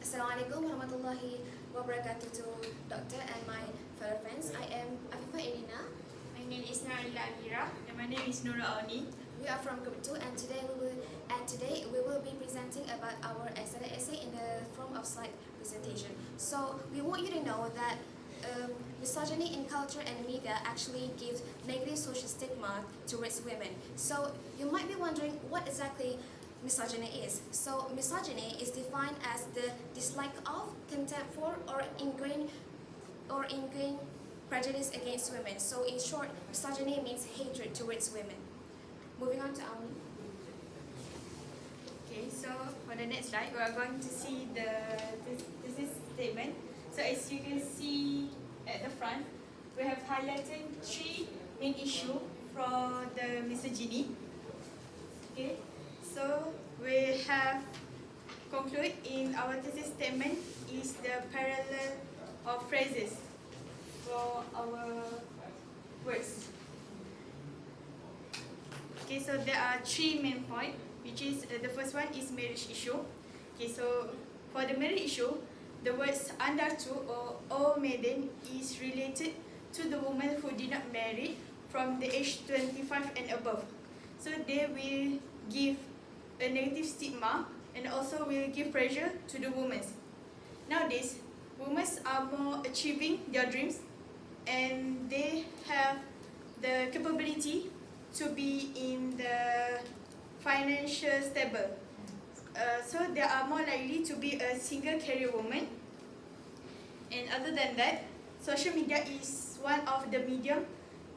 Assalamualaikum warahmatullahi wabarakatuh to Doctor and my fellow friends. I am Afifa Elina. My name is Naila Amira and my name is Nura Auni. We are from Group 2 and today we will be presenting about our essay in the form of slide presentation. So we want you to know that misogyny in culture and media actually gives negative social stigma towards women. So you might be wondering what exactly misogyny is. So misogyny is defined as the dislike of, contempt for, or ingrained prejudice against women. So in short, misogyny means hatred towards women. Moving on to Auni. Okay, so for the next slide, we are going to see this is statement. So as you can see at the front, we have highlighted three main issues for the misogyny. Okay, so we have concluded in our thesis statement is the parallel of phrases for our words. Okay, so there are three main points, which is the first one is marriage issue. Okay, so for the marriage issue, the words andatu or maiden is related to the woman who did not marry from the age 25 and above. So they will give a negative stigma and also will give pressure to the women. Nowadays, women are more achieving their dreams and they have the capability to be in the financial stable. So they are more likely to be a single career woman. And other than that, social media is one of the medium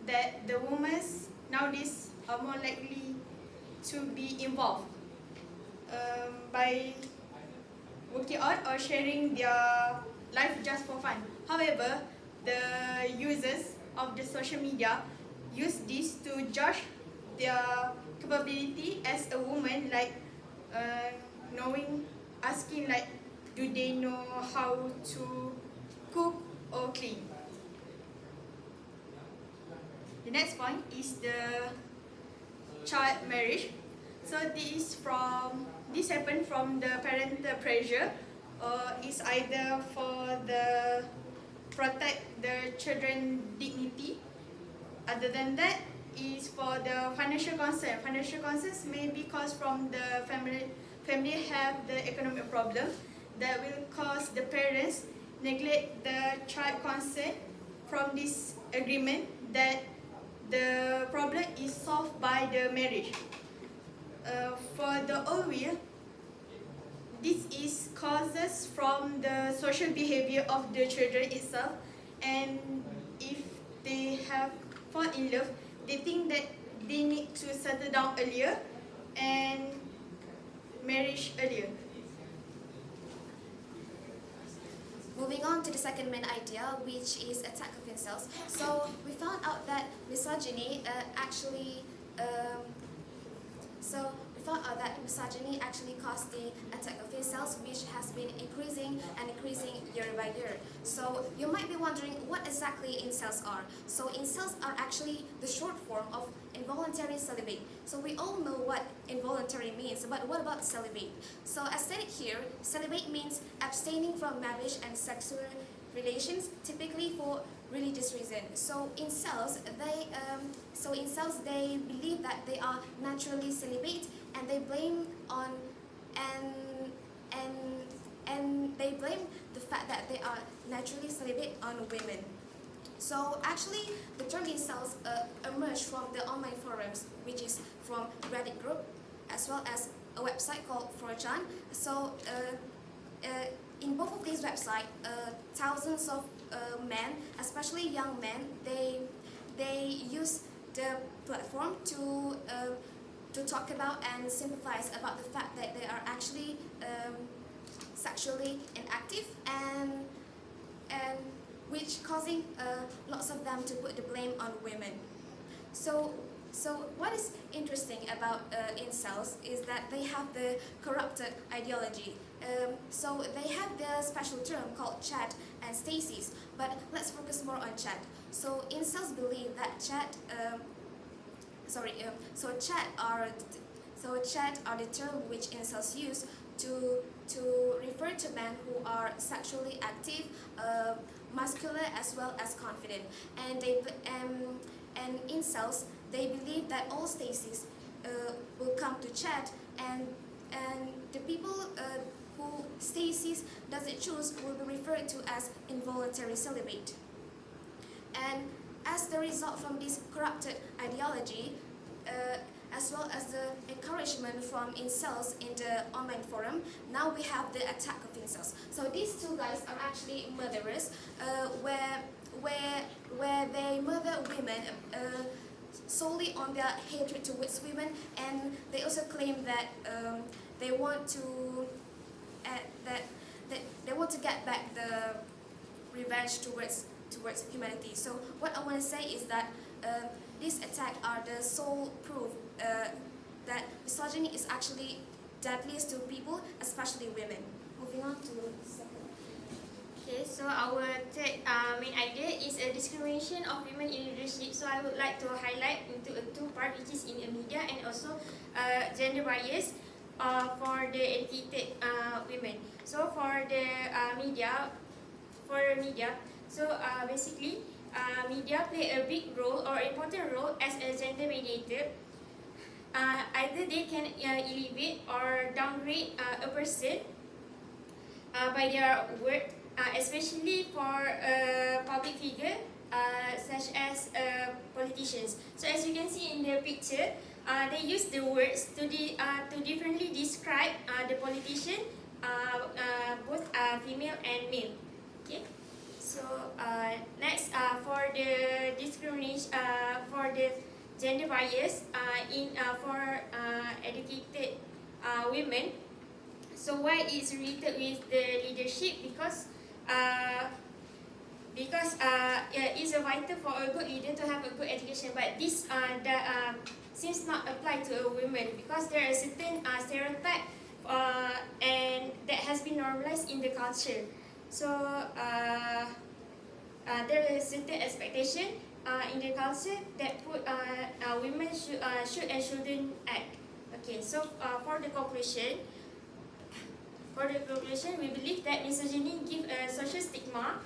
that the women nowadays are more likely to be involved by working out or sharing their life just for fun. However, the users of the social media use this to judge their capability as a woman, like asking like, do they know how to cook or clean? The next point is the child marriage. So this happened from the parental pressure, or is either for the protect the children dignity. Other than that, is for the financial concern. Financial concerns may be caused from the family have the economic problem that will cause the parents neglect the child concern from this agreement that the problem is solved by the marriage. For the OWIL, this is causes from the social behavior of the children itself, and if they have fall in love, they think that they need to settle down earlier and marriage earlier. Moving on to the second main idea, which is attack of incels. So we found out that misogyny actually caused the attack of incels, which has been increasing year by year. So you might be wondering what exactly incels are. So incels are actually the short form of involuntary celibate. So we all know what involuntary means, but what about celibate? So as stated here, celibate means abstaining from marriage and sexual relations, typically for religious reasons. So incels, they believe that they are naturally celibate, and they blame they blame the fact that they are naturally celibate on women. So actually, the term incels emerged from the online forums, which is from Reddit group, as well as a website called 4chan. So in both of these websites, thousands of men, especially young men, they use the platform to talk about and sympathize about the fact that they are actually sexually inactive, and which causing lots of them to put the blame on women. So what is interesting about incels is that they have the corrupted ideology. So they have the special term called chat and stasis, but let's focus more on chat. So incels believe that chat are the term which incels use to refer to men who are sexually active, muscular as well as confident, and and incels, they believe that all stasis will come to chat, and the people who stasis doesn't choose will be referred to as involuntary celibate. And as the result from this corrupted ideology, as well as the encouragement from incels in the online forum, now we have the attack of incels. So these two guys are actually murderers, where they murder women solely on their hatred towards women, and they also claim that they want to they want to get back the revenge towards humanity. So what I want to say is that these attacks are the sole proof that misogyny is actually deadliest to people, especially women. Moving on to the second. Okay, so our third main idea is a discrimination of women in leadership. So I would like to highlight into a two part, which is in the media and also gender bias for the educated women. So for the media, so basically media play a big role or important role as a gender mediator. Either they can elevate or downgrade a person by their word, especially for public figure such as politicians. So as you can see in the picture, they use the words to differently describe the politician, both female and male. Okay. So next, for the discrimination, for the gender bias for educated women. So why it's related with the leadership? Because it's vital for a good leader to have a good education. But this seems not apply to a woman, because there are certain stereotype and that has been normalized in the culture. So there is certain expectation in the culture that put women should and shouldn't act. Okay, so for the conclusion, we believe that misogyny give a social stigma.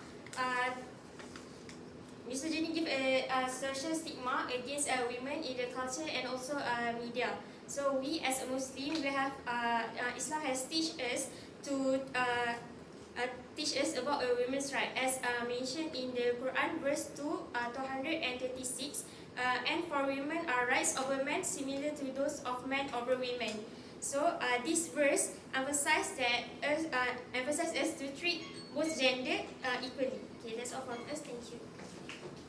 Misogyny give a social stigma against women in the culture and also media. So we as a Muslim, we have Islam has teach us about a women's right, as mentioned in the Quran, verse 236. And for women, rights over men similar to those of men over women. So this verse emphasizes us to treat both gender equally.